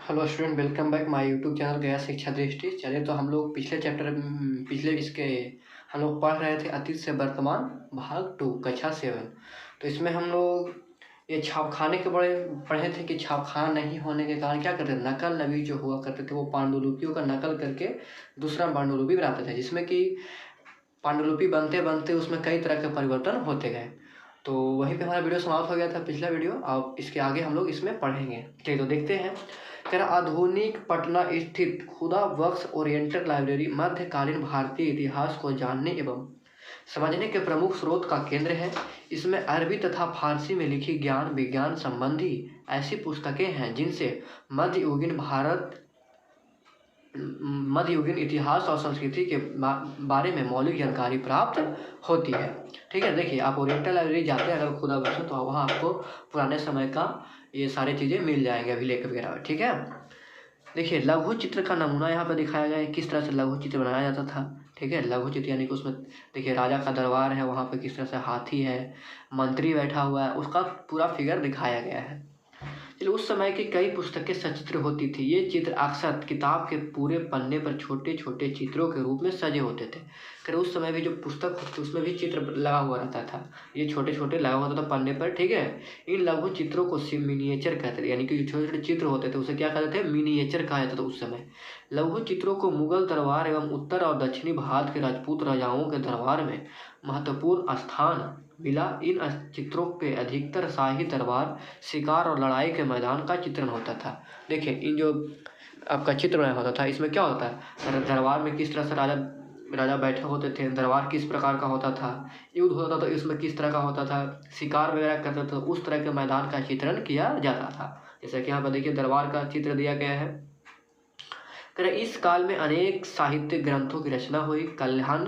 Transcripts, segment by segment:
Hello student, welcome back my YouTube channel गया शिक्षा दृष्टि। चलिए, तो हम लोग पिछले इसके हम लोग पढ़ रहे थे अतीत से वर्तमान भाग 2 कक्षा 7। तो इसमें हम लोग ये छापखाने के बड़े पढ़े थे कि छापखाना नहीं होने के कारण क्या करते थे, नकल नबी जो हुआ करते थे वो पांडुलिपियों का नकल करके दूसरा पांडुलिपि बनाते थे, जिसमें कि पांडुलिपि बनते बनते उसमें कई तरह के परिवर्तन होते गए। तो वहीं पे हमारा वीडियो समाप्त हो गया था, पिछला वीडियो। अब इसके आगे हम लोग इसमें पढ़ेंगे। चलिए, तो देखते हैं। कह रहा, आधुनिक पटना स्थित खुदा बख्श ओरिएंटल लाइब्रेरी मध्यकालीन भारतीय इतिहास को जानने एवं समझने के प्रमुख स्रोत का केंद्र है। इसमें अरबी तथा फारसी में लिखी ज्ञान विज्ञान संबंधी ऐसी पुस्तकें हैं जिनसे मध्ययुगीन इतिहास और संस्कृति के बारे में मौलिक जानकारी प्राप्त होती है। ठीक है, देखिए, आप ओरिएंटल लाइब्रेरी जाते हैं अगर खुदा बख्श तो वहाँ आपको पुराने समय का ये सारी चीज़ें मिल जाएंगे, अभिलेख वगैरह। ठीक है, देखिए, लघु चित्र का नमूना यहाँ पर दिखाया गया है, किस तरह से लघु चित्र बनाया जाता था। ठीक है, लघु चित्र यानी कि उसमें देखिए राजा का दरबार है, वहाँ पर किस तरह से हाथी है, मंत्री बैठा हुआ है, उसका पूरा फिगर दिखाया गया है। चलिए, उस समय की कई पुस्तकें सचित्र होती थी। ये चित्र अक्सर किताब के पूरे पन्ने पर छोटे छोटे चित्रों के रूप में सजे होते थे। फिर उस समय भी जो पुस्तक होती उसमें भी चित्र लगा हुआ रहता था, ये छोटे छोटे लगा हुआ था पन्ने पर। ठीक है, इन लघु चित्रों को मिनिएचर कहते थे, यानी कि जो छोटे छोटे चित्र होते थे उसे क्या कहते थे, मिनिएचर कहा जाता था उस समय। लघु चित्रों को मुगल दरबार एवं उत्तर और दक्षिणी भारत के राजपूत राजाओं के दरबार में महत्वपूर्ण स्थान मिला। इन चित्रों के अधिकतर शाही दरबार, शिकार और लड़ाई के मैदान का चित्रण होता था। देखिए, इन जो आपका चित्र बनाया होता था इसमें क्या होता है, दरबार में किस तरह से राजा बैठे होते थे, दरबार किस प्रकार का होता था, युद्ध होता था तो इसमें किस तरह का होता था, शिकार वगैरह करते थे, उस तरह के मैदान का चित्रण किया जाता था। जैसे कि यहाँ पर देखिए दरबार का चित्र दिया गया है। इस काल में अनेक साहित्य ग्रंथों की रचना हुई। कलहन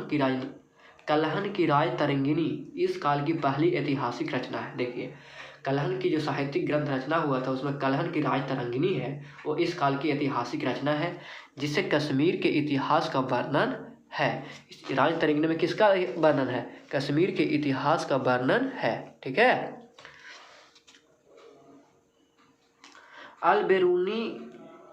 की राज तरंगिणी इस काल की पहली ऐतिहासिक रचना है। देखिए, कलहन की जो साहित्यिक ग्रंथ रचना हुआ था उसमें कलहन की राज तरंगिणी है, वो इस काल की ऐतिहासिक रचना है, जिससे कश्मीर के इतिहास का वर्णन है। इस राज तरंगिणी में किसका वर्णन है, कश्मीर के इतिहास का वर्णन है। ठीक है, अल बेरूनी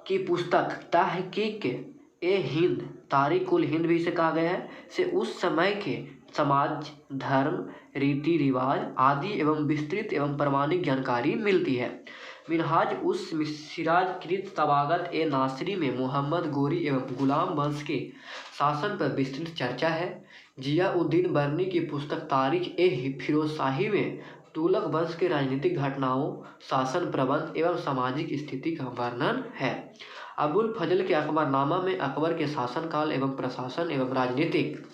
की पुस्तक तहकीक ए हिंद, तारीख उल हिंद भी इसे कहा गया है, से उस समय के समाज, धर्म, रीति रिवाज आदि एवं विस्तृत एवं प्रमाणिक जानकारी मिलती है। मिनहाज उस सिराजकृत तबागत ए नासरी में मोहम्मद गोरी एवं गुलाम वंश के शासन पर विस्तृत चर्चा है। जियाउद्दीन बर्नी की पुस्तक तारीख ए फिरोजशाही में तुगलक वंश के राजनीतिक घटनाओं, शासन प्रबंध एवं सामाजिक स्थिति का वर्णन है। अबुल फजल के अकबरनामा में अकबर के शासनकाल एवं प्रशासन एवं राजनीतिक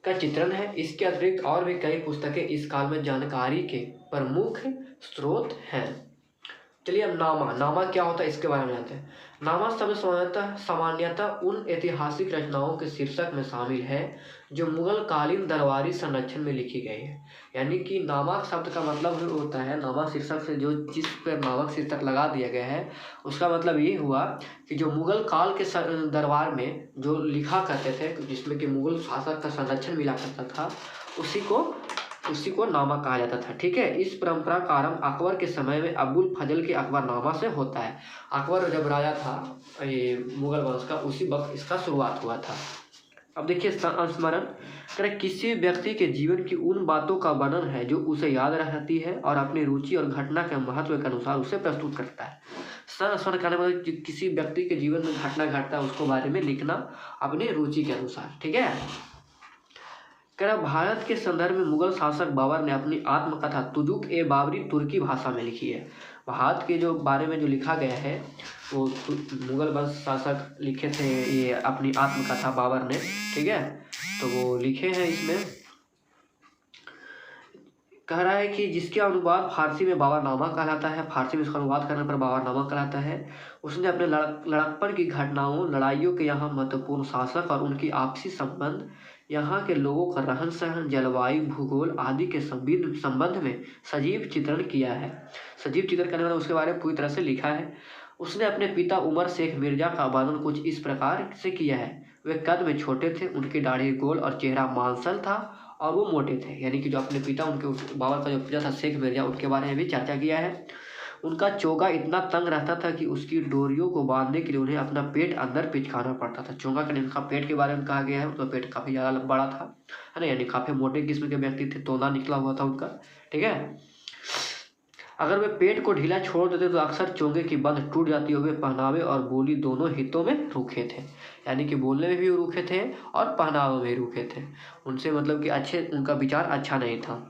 का चित्रण है। इसके अतिरिक्त और भी कई पुस्तकें इस काल में जानकारी के प्रमुख स्रोत हैं। चलिए, अब नामा क्या होता है इसके बारे में जानते हैं। नामा शब्द सामान्यतः उन ऐतिहासिक रचनाओं के शीर्षक में शामिल है जो मुगल कालीन दरबारी संरक्षण में लिखी गई है। यानी कि नामक शब्द का मतलब होता है, नामक शीर्षक से जो जिस पर नामक शीर्षक लगा दिया गया है उसका मतलब ये हुआ कि जो मुगल काल के दरबार में जो लिखा करते थे, जिसमें कि मुगल शासक का संरक्षण मिला करता था, उसी को नामा कहा जाता था। ठीक है, इस परंपरा का आरंभ अकबर के समय में अबुल फजल के अकबरनामा से होता है। अकबर जब राजा था ये मुगल वंश का, उसी वक्त इसका शुरुआत हुआ था। अब देखिए, संस्मरण करें, किसी व्यक्ति के जीवन की उन बातों का वर्णन है जो उसे याद रहती है और अपनी रुचि और घटना के महत्व के अनुसार उसे प्रस्तुत करता है। संस्मरण करने में किसी व्यक्ति के जीवन में घटना घटता है उसको बारे में लिखना अपनी रुचि के अनुसार। ठीक है, भारत के संदर्भ में मुगल शासक बाबर ने अपनी आत्मकथा तुजुक ए बाबरी तुर्की भाषा में लिखी है। भारत के जो बारे में जो लिखा गया है वो मुगल वंश शासक लिखे थे, ये अपनी आत्मकथा बाबर ने। ठीक है, तो वो लिखे हैं। इसमें कह रहा है कि जिसके अनुवाद फारसी में बाबरनामा कहलाता है, फारसी में इसका अनुवाद करने पर बाबरनामा कहलाता है। उसने अपने लड़कपन की घटनाओं, लड़ाइयों के यहाँ महत्वपूर्ण शासक और उनकी आपसी संबंध, यहाँ के लोगों का रहन सहन, जलवायु, भूगोल आदि के संबंध में सजीव चित्रण किया है। सजीव चित्रण करने वाला उसके बारे में पूरी तरह से लिखा है। उसने अपने पिता उमर शेख मिर्जा का वर्णन कुछ इस प्रकार से किया है। वे कद में छोटे थे, उनकी दाढ़ी गोल और चेहरा मांसल था और वो मोटे थे, यानी कि जो अपने पिता उनके बाबर का जो पिता था शेख मिर्जा, उनके बारे में भी चर्चा किया है। उनका चोगा इतना तंग रहता था कि उसकी डोरियों को बांधने के लिए उन्हें अपना पेट अंदर पिचकाना पड़ता था। चोगा का उनका पेट के बारे में कहा गया है, उनका पेट काफ़ी ज़्यादा बड़ा था, है ना, यानी काफ़ी मोटे किस्म के व्यक्ति थे, तोंदा निकला हुआ था उनका, ठीक है। अगर वे पेट को ढीला छोड़ देते तो अक्सर चोगे की बंध टूट जाती। वे पहनावे और बोली दोनों हितों में रूखे थे, यानी कि बोलने में भी रूखे थे और पहनावे में भी रूखे थे। उनसे मतलब कि अच्छे, उनका विचार अच्छा नहीं था।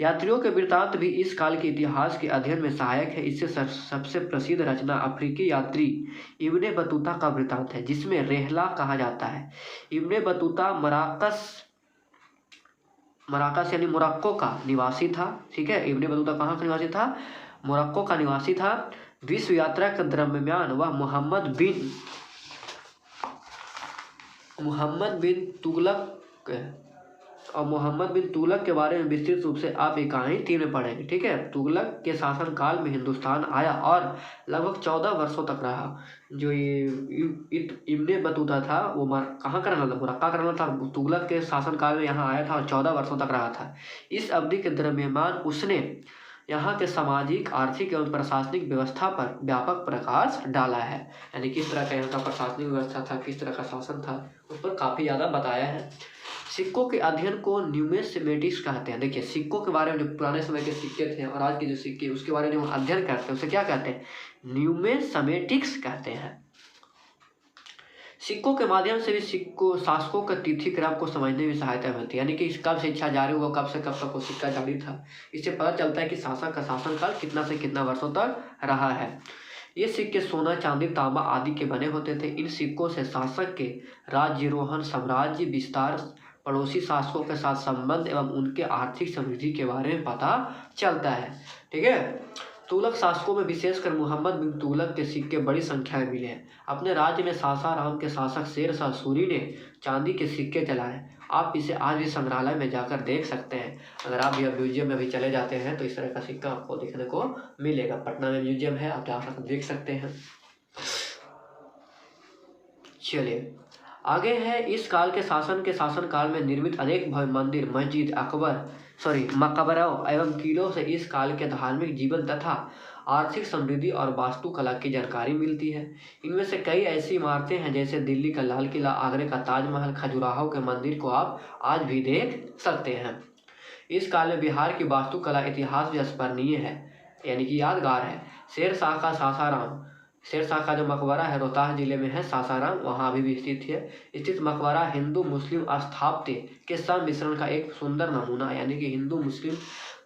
यात्रियों के वृत्तांत भी इस काल के इतिहास के अध्ययन में सहायक है। इससे सबसे प्रसिद्ध रचना अफ्रीकी यात्री इब्ने बतूता का वृत्तांत है, जिसमें रेहला कहा जाता है। इब्ने बतूता मराकस यानी मोरक्को का निवासी था, ठीक है। इब्ने बतूता कहाँ का निवासी था? मोरक्को का निवासी था। विश्व यात्रा के दरमियान वह मोहम्मद बिन तुगलक के बारे में विस्तृत रूप से आप कहानी 3 में पढ़ेंगे, ठीक है। तुगलक के शासनकाल में हिंदुस्तान आया और लगभग 14 वर्षों तक रहा। जो ये इब्ने बतूता था वो कहाँ का रहना था? मोरक्का का रहना था। तुगलक के शासनकाल में यहाँ आया था और 14 वर्षों तक रहा था। इस अवधि के दरमियान उसने यहाँ के सामाजिक, आर्थिक एवं प्रशासनिक व्यवस्था पर व्यापक प्रकाश डाला है, यानी किस तरह का यहाँ का प्रशासनिक व्यवस्था था, किस तरह का शासन था, उस पर काफ़ी ज़्यादा बताया है। सिक्कों के अध्ययन को न्यूमिस्मेटिक्स कहते हैं। देखिए, सिक्कों के बारे में, जो पुराने समय के सिक्के थे और आज के जो सिक्के, उसके बारे में जो अध्ययन करते हैं उसे क्या कहते हैं? न्यूमिस्मेटिक्स कहते हैं। सिक्कों के माध्यम से भी शासकों का तिथि क्रम को समझने में सहायता मिलती है, यानी कि कब शिक्षा जारी हुआ, कब से कब तक वो सिक्का जारी था। इससे पता चलता है कि शासक का शासनकाल कितना से कितना वर्षों तक रहा है। ये सिक्के सोना, चांदी, तांबा आदि के बने होते थे। इन सिक्कों से शासक के राज्यारोहण, साम्राज्य विस्तार, पड़ोसी शासकों के साथ संबंध एवं उनके आर्थिक समृद्धि के बारे में पता चलता है, ठीक है। तुगलक शासकों में विशेषकर मोहम्मद बिन तुगलक के सिक्के बड़ी संख्या में मिले हैं। अपने राज्य में सासाराम के शासक शेर शाह सूरी ने चांदी के सिक्के जलाए। आप इसे आज भी संग्रहालय में जाकर देख सकते हैं। अगर आप भी म्यूजियम में भी चले जाते हैं तो इस तरह का सिक्का आपको देखने को मिलेगा। पटना में म्यूजियम है, आप जाकर देख सकते हैं। चलिए आगे है, इस काल के शासनकाल में निर्मित अनेक भव्य मंदिर, मस्जिद, मकबरों एवं किलों से इस काल के धार्मिक जीवन तथा आर्थिक समृद्धि और वास्तुकला की जानकारी मिलती है। इनमें से कई ऐसी इमारतें हैं जैसे दिल्ली का लाल किला, आगरे का ताजमहल, खजुराहो के मंदिर को आप आज भी देख सकते हैं। इस काल में बिहार की वास्तुकला इतिहास भी स्मरणीय है, यानी कि यादगार है। शेर शाह का जो मकबरा है रोहतास जिले में है, सासाराम, वहाँ अभी भी स्थित मकबरा हिंदू मुस्लिम स्थापत्य के सम्मिश्रण का एक सुंदर नमूना, यानी कि हिंदू मुस्लिम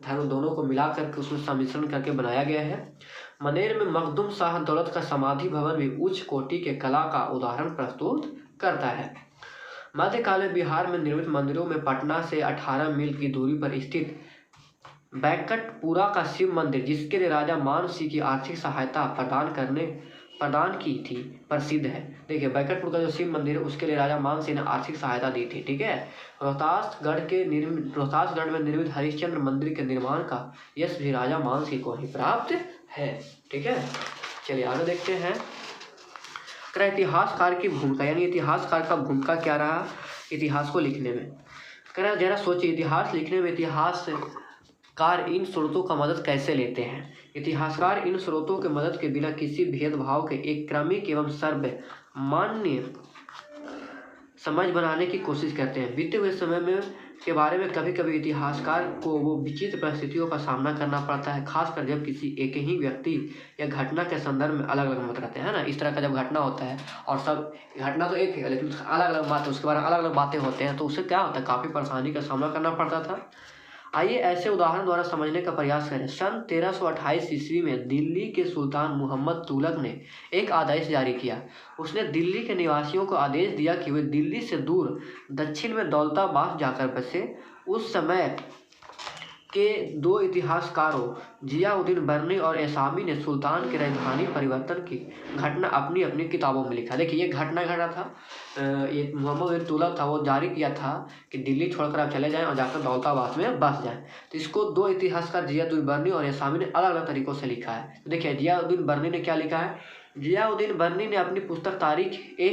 धर्म दोनों को मिला करके उसमें सम्मिश्रण करके बनाया गया है। मनेर में मखदूम शाह दौलत का समाधि भवन भी उच्च कोटि के कला का उदाहरण प्रस्तुत करता है। मध्यकाल में बिहार में निर्मित मंदिरों में पटना से 18 मील की दूरी पर स्थित बैकटपुरा का शिव मंदिर, जिसके लिए राजा मान सिंह की आर्थिक सहायता प्रदान की थी, प्रसिद्ध है। देखिए, बैकटपुर का जो शिव मंदिर है उसके लिए राजा मान सिंह ने आर्थिक सहायता दी थी, ठीक है। रोहतासगढ़ में निर्मित हरिश्चंद्र मंदिर के निर्माण का यश भी राजा मान सिंह को ही प्राप्त है, ठीक है। चलिए आगे देखते हैं। इतिहासकार की भूमिका, यानी इतिहासकार का भूमिका क्या रहा इतिहास को लिखने में। जरा सोचिए, इतिहास लिखने में इतिहासकार इन स्रोतों का मदद कैसे लेते हैं। इतिहासकार इन स्रोतों के मदद के बिना किसी भेदभाव के एक क्रमिक एवं सर्वमान्य समझ बनाने की कोशिश करते हैं। बीते हुए समय में के बारे में कभी कभी इतिहासकार को वो विचित्र परिस्थितियों का सामना करना पड़ता है, खासकर जब किसी एक ही व्यक्ति या घटना के संदर्भ में अलग अलग मत रहते हैं ना। इस तरह का जब घटना होता है और सब घटना तो एक है लेकिन अलग अलग बात, उसके बारे में अलग अलग बातें होते हैं, तो उससे क्या होता है, काफ़ी परेशानी का सामना करना पड़ता था। आइए ऐसे उदाहरण द्वारा समझने का प्रयास करें। सन 1328 ईस्वी में दिल्ली के सुल्तान मोहम्मद तुगलक ने एक आदेश जारी किया। उसने दिल्ली के निवासियों को आदेश दिया कि वे दिल्ली से दूर दक्षिण में दौलताबाद जाकर बसे। उस समय के 2 इतिहासकारों जियाउद्दीन बर्नी और एसामी ने सुल्तान की राजधानी परिवर्तन की घटना अपनी अपनी किताबों में लिखा। देखिए, ये घटना घटा था, ये मोहम्मद बिन तुगलक था, वो जारी किया था कि दिल्ली छोड़कर आप चले जाएं और जाकर दौलताबाद में बस जाएं। तो इसको 2 इतिहासकार जियाउद्दीन बर्नी और एसामी ने अलग अलग तरीक़ों से लिखा है। तो देखिए, जियाउद्दीन बर्नी ने क्या लिखा है। जियाउद्दीन बर्नी ने अपनी पुस्तक तारीख ए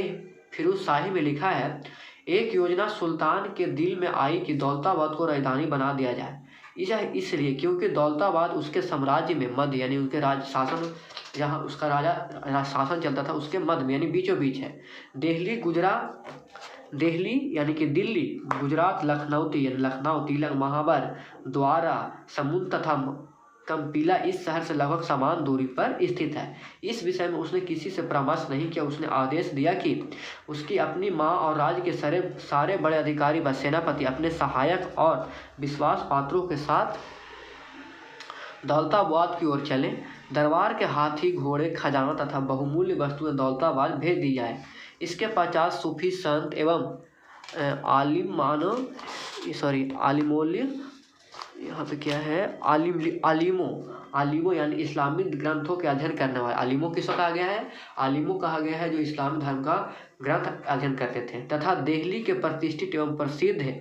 फिरोज शाही में लिखा है, एक योजना सुल्तान के दिल में आई कि दौलताबाद को राजधानी बना दिया जाए। यह इसलिए क्योंकि दौलताबाद उसके साम्राज्य में मध्य यानी उसके राज शासन, जहाँ उसका राजा शासन चलता था उसके मध्य में यानी बीचों बीच है। दिल्ली यानी कि दिल्ली, गुजरात, लखनऊती यानी लखनऊ, तिलक, महाबर, द्वारा, समुद्र तथा कंपीला इस शहर से लगभग समान दूरी पर स्थित है। इस विषय में उसने किसी से परामर्श नहीं किया। उसने आदेश दिया कि उसकी अपनी माँ और राज्य के सारे बड़े अधिकारी व सेनापति अपने सहायक और विश्वास पात्रों के साथ दौलताबाद की ओर चले। दरबार के हाथी, घोड़े, खजाना तथा बहुमूल्य वस्तुएं दौलताबाद भेज दी जाए। इसके पश्चात सूफी संत एवं आलिमोल्य यहाँ पे क्या है, आलिमो यानी इस्लामिक ग्रंथों के अध्ययन करने वाले। आलिमो किसको कहा गया है? आलिमो कहा गया है जो इस्लामी धर्म का ग्रंथ अध्ययन करते थे। तथा दिल्ली के प्रतिष्ठित एवं प्रसिद्ध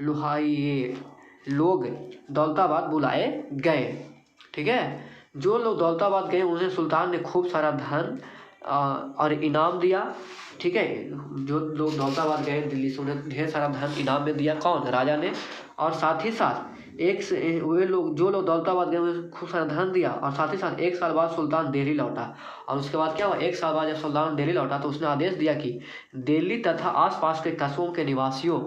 लुहाई लोग दौलताबाद बुलाए गए। ठीक है, जो लोग दौलताबाद गए उन्हें सुल्तान ने खूब सारा धन और इनाम दिया। ठीक है, जो लोग दौलताबाद गए दिल्ली से उन्हें ढेर सारा धन इनाम में दिया। कौन? राजा ने। और साथ ही साथ जो लोग दौलताबाद गए उन्हें खूब सारा धन दिया। और साथ ही साथ 1 साल बाद सुल्तान दिल्ली लौटा। और उसके बाद क्या हुआ? 1 साल बाद जब सुल्तान दिल्ली लौटा तो उसने आदेश दिया कि दिल्ली तथा आसपास के कस्बों के निवासियों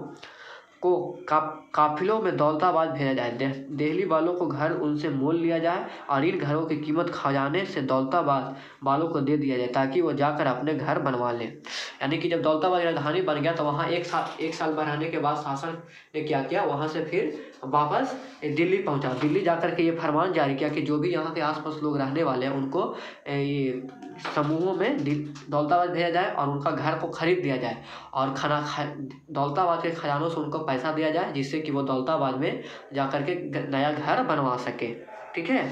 को काफिलों में दौलताबाद भेजा जाए। दिल्ली वालों को घर उनसे मोल लिया जाए और इन घरों की कीमत खजाने से दौलताबाद वालों को दे दिया जाए ताकि वो जाकर अपने घर बनवा लें। यानी कि जब दौलताबाद राजधानी बन गया तो वहाँ 1 साल रहने के बाद शासन ने क्या किया, वहाँ से फिर वापस दिल्ली पहुँचा। दिल्ली जाकर के ये फरमान जारी किया कि जो भी यहाँ के आसपास लोग रहने वाले हैं उनको ये समूहों में दौलताबाद भेजा जाए और उनका घर को खरीद दिया जाए और दौलताबाद के खजानों से उनको पैसा दिया जाए जिससे कि वो दौलताबाद में जाकर के नया घर बनवा सके। ठीक है,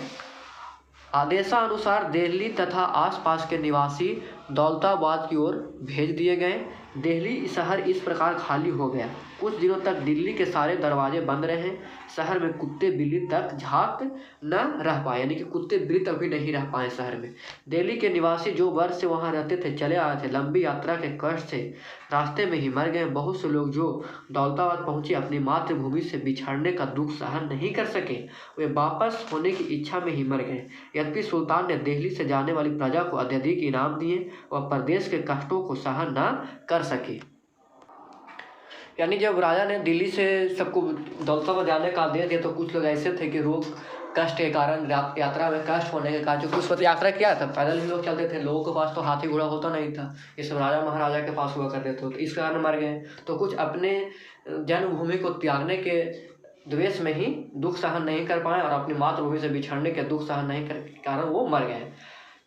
आदेशानुसार दिल्ली तथा आसपास के निवासी दौलताबाद की ओर भेज दिए गए। दिल्ली शहर इस प्रकार खाली हो गया। कुछ दिनों तक दिल्ली के सारे दरवाजे बंद रहे। शहर में कुत्ते बिल्ली तक झांक न रह पाए, यानी कि कुत्ते बिल्ली तक भी नहीं रह पाए शहर में। दिल्ली के निवासी जो वर्ष से वहाँ रहते थे चले आए थे, लंबी यात्रा के कष्ट से रास्ते में ही मर गए। बहुत से लोग जो दौलताबाद पहुँचे अपनी मातृभूमि से बिछड़ने का दुख सहन नहीं कर सके, वे वापस होने की इच्छा में ही मर गए। यद्यपि सुल्तान ने दिल्ली से जाने वाली प्रजा को अत्यधिक इनाम दिए, वह प्रदेश के कष्टों को सहन न कर सके। यानी जब राजा ने दिल्ली से सबको दौलताबाद जाने का आदेश दिया तो कुछ लोग ऐसे थे कि रोग कष्ट के कारण, यात्रा में कष्ट होने के कारण, जो कुछ वक्त यात्रा किया था पैदल ही लोग चलते थे, लोगों के पास तो हाथी घोड़ा होता नहीं था, ये सब राजा महाराजा के पास हुआ करते थे, तो इस कारण मर गए। तो कुछ अपने जन्मभूमि को त्यागने के द्वेष में ही दुख सहन नहीं कर पाए और अपनी मातृभूमि से बिछड़ने के दुख सहन नहीं कर के कारण वो मर गए।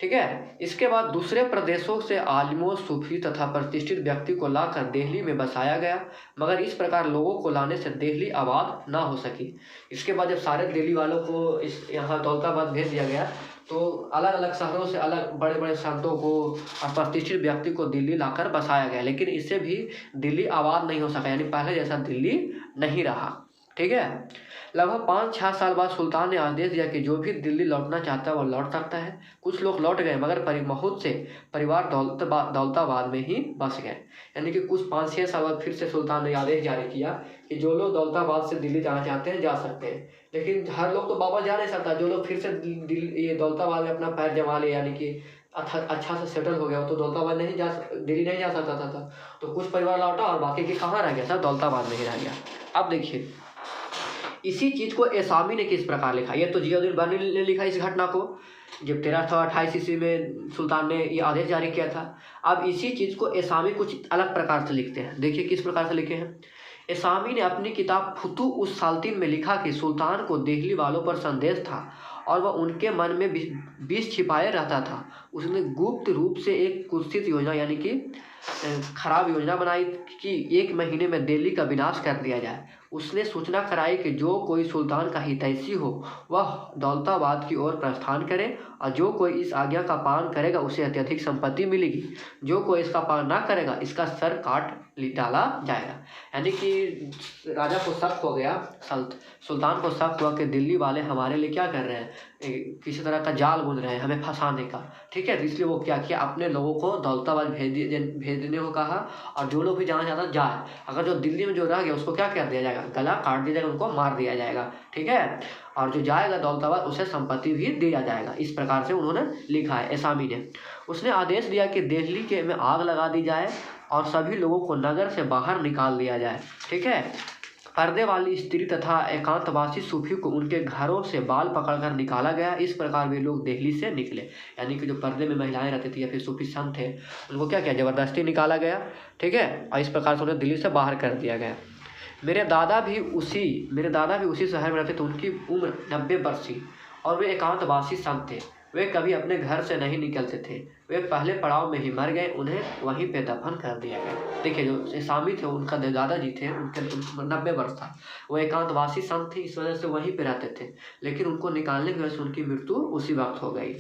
ठीक है, इसके बाद दूसरे प्रदेशों से आलिमों, सूफी तथा प्रतिष्ठित व्यक्ति को लाकर दिल्ली में बसाया गया, मगर इस प्रकार लोगों को लाने से दिल्ली आबाद ना हो सकी। इसके बाद जब सारे दिल्ली वालों को यहाँ दौलताबाद भेज दिया गया तो अलग अलग शहरों से अलग बड़े बड़े संतों को और प्रतिष्ठित व्यक्ति को दिल्ली लाकर बसाया गया, लेकिन इससे भी दिल्ली आबाद नहीं हो सका, यानी पहले जैसा दिल्ली नहीं रहा। ठीक है, लगभग 5-6 साल बाद सुल्तान ने आदेश दिया कि जो भी दिल्ली लौटना चाहता है वो लौट सकता है। कुछ लोग लौट गए मगर बहुत से परिवार दौलताबाद में ही बस गए। यानी कि कुछ 5-6 साल बाद फिर से सुल्तान ने आदेश जारी किया कि जो लोग दौलताबाद से दिल्ली जाना चाहते हैं जा सकते हैं, लेकिन हर लोग तो वापस जा नहीं सकता। जो लोग फिर से ये दौलताबाद में अपना पैर जमा ले, यानी कि अच्छा से सेटल हो गया, तो दौलताबाद दिल्ली नहीं जा सकता था। तो कुछ परिवार लौटा और बाकी के कहाँ रह गया? सब दौलताबाद में ही रह गया। अब देखिए इसी चीज़ को एसामी ने किस प्रकार लिखा। ये तो जियाउद्दीन बर्नी ने लिखा इस घटना को, जब 1328 ईस्वी में सुल्तान ने ये आदेश जारी किया था। अब इसी चीज़ को एसामी कुछ अलग प्रकार से लिखते हैं। देखिए किस प्रकार से लिखे हैं। एसामी ने अपनी किताब फुतू उस साल्तिन में लिखा कि सुल्तान को दिल्ली वालों पर संदेश था और वह उनके मन में विष छिपाए रहता था। उसने गुप्त रूप से एक कुत्सित योजना, यानी कि खराब योजना बनाई कि 1 महीने में दिल्ली का विनाश कर दिया जाए। उसने सूचना कराई कि जो कोई सुल्तान का हितैषी हो वह दौलताबाद की ओर प्रस्थान करे और जो कोई इस आज्ञा का पालन करेगा उसे अत्यधिक संपत्ति मिलेगी। जो कोई इसका पालन ना करेगा इसका सर काट डाला जाएगा। यानी कि राजा को शक हो गया, सुल्तान को शक हुआ कि दिल्ली वाले हमारे लिए क्या कर रहे हैं, किसी तरह का जाल बुन रहे हैं हमें फंसाने का, ठीक है। तो इसलिए वो क्या किया, अपने लोगों को दौलताबाद भेजने को कहा, और जो लोग भी जाना चाहता जाए, अगर जो दिल्ली में जो रह गया उसको क्या कर दिया जाएगा, गला काट दिया जाएगा, उनको मार दिया जाएगा, ठीक है। और जो जाएगा दौलताबाद उसे संपत्ति भी दिया जाएगा। इस प्रकार से उन्होंने लिखा है एसामी ने। उसने आदेश दिया कि दिल्ली के में आग लगा दी जाए और सभी लोगों को नगर से बाहर निकाल दिया जाए, ठीक है। पर्दे वाली स्त्री तथा एकांतवासी सूफी को उनके घरों से बाल पकड़कर निकाला गया। इस प्रकार वे लोग दिल्ली से निकले। यानी कि जो पर्दे में महिलाएं रहती थी या फिर सूफी संत थे, उनको क्या किया, ज़बरदस्ती निकाला गया, ठीक है। और इस प्रकार से उन्हें दिल्ली से बाहर कर दिया गया। मेरे दादा भी उसी शहर में रहते थे। उनकी उम्र 90 वर्ष थी और वे एकांतवासी संत थे। वे कभी अपने घर से नहीं निकलते थे। वे पहले पड़ाव में ही मर गए, उन्हें वहीं पे दफन कर दिया गया। देखिए जो एसामी थे, उनका दादाजी थे, उनके 90 वर्ष था, वो एकांतवासी संत थे, इस वजह से वहीं पे रहते थे, लेकिन उनको निकालने की वजह से उनकी मृत्यु उसी वक्त हो गई।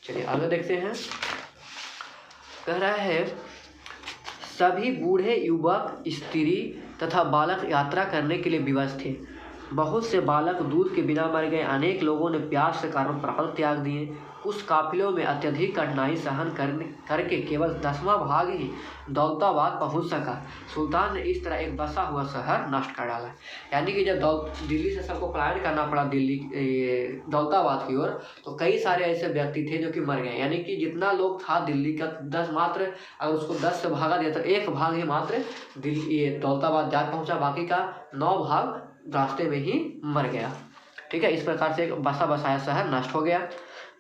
चलिए आगे देखते हैं। कह रहा है सभी बूढ़े युवक, स्त्री तथा बालक यात्रा करने के लिए विवश थे। बहुत से बालक दूध के बिना मर गए। अनेक लोगों ने प्यास के कारण प्राण त्याग दिए। उस काफिलों में अत्यधिक कठिनाई सहन करके केवल 10वां भाग ही दौलताबाद पहुंच सका। सुल्तान ने इस तरह एक बसा हुआ शहर नष्ट कर डाला। यानी कि जब दिल्ली से सबको पलायन करना पड़ा दौलताबाद की ओर, तो कई सारे ऐसे व्यक्ति थे जो कि मर गए। यानी कि जितना लोग था दिल्ली का 10 मात्र, अगर उसको 10 से भागा दिया तो 1 भाग ही मात्र दिल्ली दौलताबाद जा पहुँचा, बाकी का 9 भाग रास्ते में ही मर गया, ठीक है। इस प्रकार से एक बसा बसाया शहर नष्ट हो गया।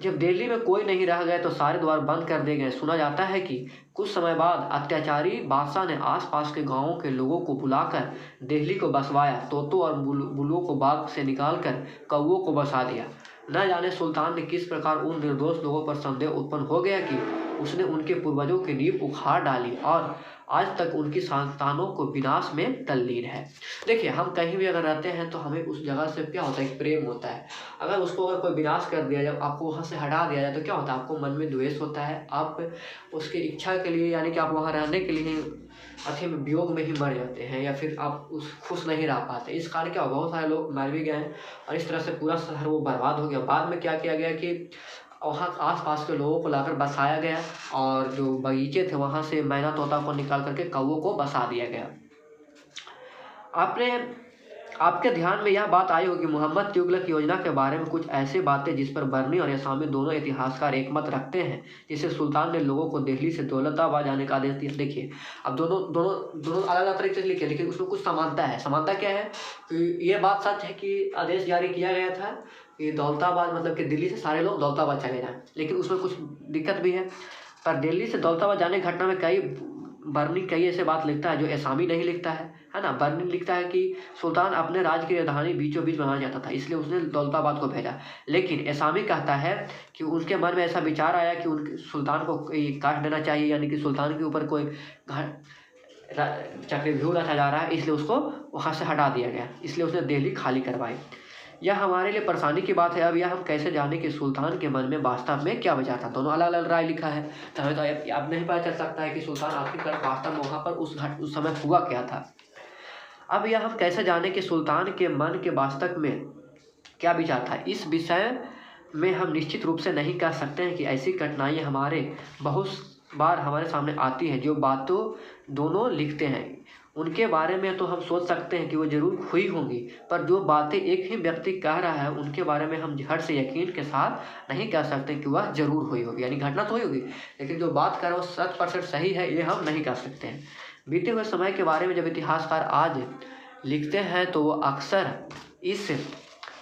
जब दिल्ली में कोई नहीं रह गए तो सारे द्वार बंद कर दिए गए। सुना जाता है कि कुछ समय बाद अत्याचारी बादशाह ने आसपास के गांवों के लोगों को बुलाकर दिल्ली को बसवाया। तोतों और बुलबुलों को बाग से निकालकर कौवों को बसा दिया। न जाने सुल्तान ने किस प्रकार उन निर्दोष लोगों पर संदेह उत्पन्न हो गया कि उसने उनके पूर्वजों की नींव उखाड़ डाली और आज तक उनकी संतानों को विनाश में तल्लीन है। देखिए हम कहीं भी अगर रहते हैं तो हमें उस जगह से क्या होता है, एक प्रेम होता है। अगर उसको अगर कोई विनाश कर दिया जाए, आपको वहाँ से हटा दिया जाए, तो क्या होता है, आपको मन में द्वेष होता है। आप उसकी इच्छा के लिए, यानी कि आप वहाँ रहने के लिए अथी में वियोग में ही मर जाते हैं, या फिर आप खुश नहीं रह पाते। इस कारण क्या बहुत सारे लोग मर भी गए हैं और इस तरह से पूरा शहर वो बर्बाद हो गया। बाद में क्या किया गया कि वहाँ आसपास के लोगों को लाकर बसाया गया और जो बगीचे थे वहाँ से मैना तोता को निकाल करके कौवों को बसा दिया गया। आपके ध्यान में यह बात आई होगी मोहम्मद तुगलक योजना के बारे में कुछ ऐसी बातें जिस पर बर्नी और एसामी दोनों इतिहासकार एकमत रखते हैं, जिसे सुल्तान ने लोगों को दिल्ली से दौलताबाद जाने का आदेश दिया। देखिए अब दोनों अलग अलग तरीके से लिखे, लेकिन उसमें कुछ समानता है। समानता क्या है कि ये बात सच है कि आदेश जारी किया गया था कि दौलताबाद मतलब कि दिल्ली से सारे लोग दौलताबाद चले जाएं, लेकिन उसमें कुछ दिक्कत भी है। पर दिल्ली से दौलताबाद जाने की घटना में बर्नी कई ऐसे बात लिखता है जो एसामी नहीं लिखता है ना। बर्नी लिखता है कि सुल्तान अपने राज्य की राजधानी बीचों बीच बनाना चाहता था, इसलिए उसने दौलताबाद को भेजा। लेकिन एसामी कहता है कि उनके मन में ऐसा विचार आया कि उनके सुल्तान को काट देना चाहिए, यानी कि सुल्तान के ऊपर कोई चक्रव्यूह रचा जा रहा है, इसलिए उसको वहाँ से हटा दिया गया। इसलिए उसने दिल्ली खाली करवाई। यह हमारे लिए परेशानी की बात है। अब यह हम कैसे जाने कि सुल्तान के मन में वास्तव में क्या विचार था। दोनों अलग अलग राय लिखा है, तो हमें तो अब नहीं पता चल सकता है कि सुल्तान आखिरकार वास्तव में वहाँ पर उस समय हुआ क्या था। अब यह हम कैसे जाने कि सुल्तान के मन के वास्तव में क्या विचार था, इस विषय में हम निश्चित रूप से नहीं कह सकते हैं कि ऐसी कठिनाइयाँ बहुत बार हमारे सामने आती हैं। जो बातों दोनों लिखते हैं उनके बारे में तो हम सोच सकते हैं कि वो जरूर हुई होंगी, पर जो बातें एक ही व्यक्ति कह रहा है उनके बारे में हम झट से यकीन के साथ नहीं कह सकते कि वह जरूर हुई होगी। यानी घटना तो हुई होगी, लेकिन जो बात कर रहा है वो 100% सही है ये हम नहीं कह सकते हैं। बीते हुए समय के बारे में जब इतिहासकार आज लिखते हैं तो वो अक्सर इस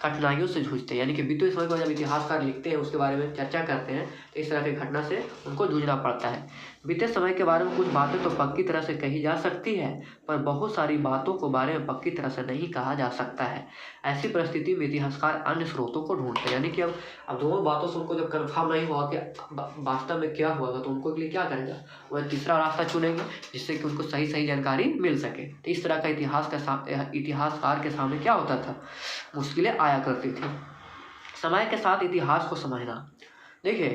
कठिनाइयों से जूझते हैं। यानी कि बीते हुए समय को जब इतिहासकार लिखते हैं उसके बारे में चर्चा करते हैं तो इस तरह की घटना से उनको जूझना पड़ता है। बीते समय के बारे में कुछ बातें तो पक्की तरह से कही जा सकती है, पर बहुत सारी बातों को बारे में पक्की तरह से नहीं कहा जा सकता है। ऐसी परिस्थिति में इतिहासकार अन्य स्रोतों को ढूंढते हैं। यानी कि अब दोनों बातों से उनको जब कन्फर्म नहीं हुआ कि वास्तव में क्या हुआ था, तो उनको के लिए क्या करेंगे, वह तीसरा रास्ता चुनेंगे जिससे कि उनको सही जानकारी मिल सके। तो इस तरह का इतिहासकार के सामने क्या होता था, मुश्किलें आया करती थी। समय के साथ इतिहास को समझना। देखिए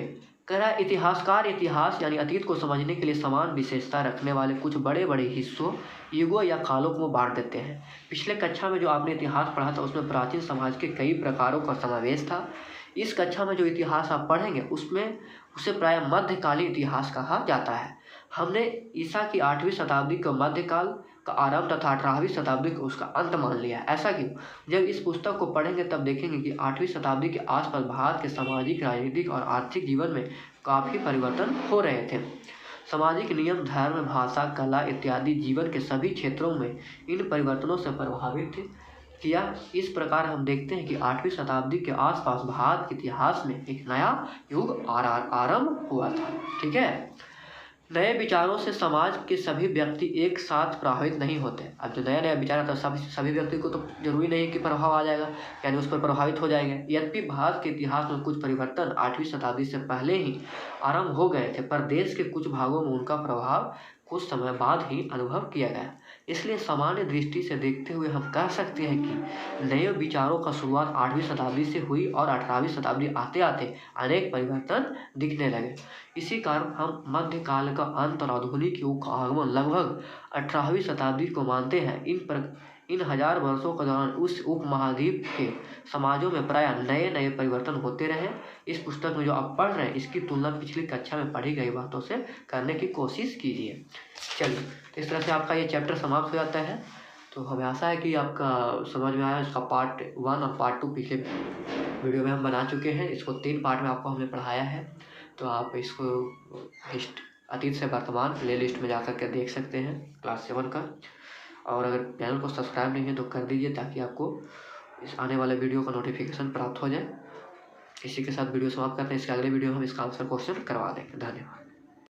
कह रहा है इतिहासकार इतिहास यानी अतीत को समझने के लिए समान विशेषता रखने वाले कुछ बड़े बड़े हिस्सों, युगों या कालों को बांट देते हैं। पिछले कक्षा में जो आपने इतिहास पढ़ा था उसमें प्राचीन समाज के कई प्रकारों का समावेश था। इस कक्षा में जो इतिहास आप पढ़ेंगे उसमें उसे प्राय मध्यकालीन इतिहास कहा जाता है। हमने ईसा की 8वीं शताब्दी को मध्यकाल का आरंभ तथा 18वीं शताब्दी को उसका अंत मान लिया। ऐसा क्यों? जब इस पुस्तक को पढ़ेंगे तब देखेंगे कि 8वीं शताब्दी के आसपास भारत के सामाजिक, राजनीतिक और आर्थिक जीवन में काफ़ी परिवर्तन हो रहे थे। सामाजिक नियम, धर्म, भाषा, कला इत्यादि जीवन के सभी क्षेत्रों में इन परिवर्तनों से प्रभावित किया। इस प्रकार हम देखते हैं कि 8वीं शताब्दी के आसपास भारत के इतिहास में एक नया युग आरंभ हुआ था। ठीक है, नए विचारों से समाज के सभी व्यक्ति एक साथ प्रभावित नहीं होते। अब जो नया नया विचार आता है सभी व्यक्ति को तो जरूरी नहीं कि प्रभाव आ जाएगा, यानी उस पर प्रभावित हो जाएंगे। यद्यपि भारत के इतिहास में कुछ परिवर्तन 8वीं शताब्दी से पहले ही आरंभ हो गए थे, पर देश के कुछ भागों में उनका प्रभाव कुछ समय बाद ही अनुभव किया गया। इसलिए सामान्य दृष्टि से देखते हुए हम कह सकते हैं कि नए विचारों का शुरुआत 8वीं शताब्दी से हुई और 18वीं शताब्दी आते आते अनेक परिवर्तन दिखने लगे। इसी कारण हम मध्यकाल का अंत और आधुनिक युग का आगमन लगभग 18वीं शताब्दी को मानते हैं। इन 1000 वर्षों के दौरान उस उपमहाद्वीप के समाजों में प्राय नए नए परिवर्तन होते रहे। इस पुस्तक में जो आप पढ़ रहे हैं इसकी तुलना पिछली कक्षा में पढ़ी गई बातों से करने की कोशिश कीजिए। चलिए, इस तरह से आपका ये चैप्टर समाप्त हो जाता है। तो हमें आशा है कि आपका समझ में आया। इसका पार्ट 1 और पार्ट 2 पिछले वीडियो में हम बना चुके हैं। इसको 3 पार्ट में आपको हमने पढ़ाया है, तो आप इसको अतीत से वर्तमान प्ले लिस्ट में जा कर के देख सकते हैं क्लास 7 का। और अगर चैनल को सब्सक्राइब नहीं है तो कर दीजिए, ताकि आपको इस आने वाले वीडियो का नोटिफिकेशन प्राप्त हो जाए। इसी के साथ वीडियो समाप्त करते हैं। इसके अगले वीडियो में हम इसका आंसर क्वेश्चन करवा देंगे। धन्यवाद।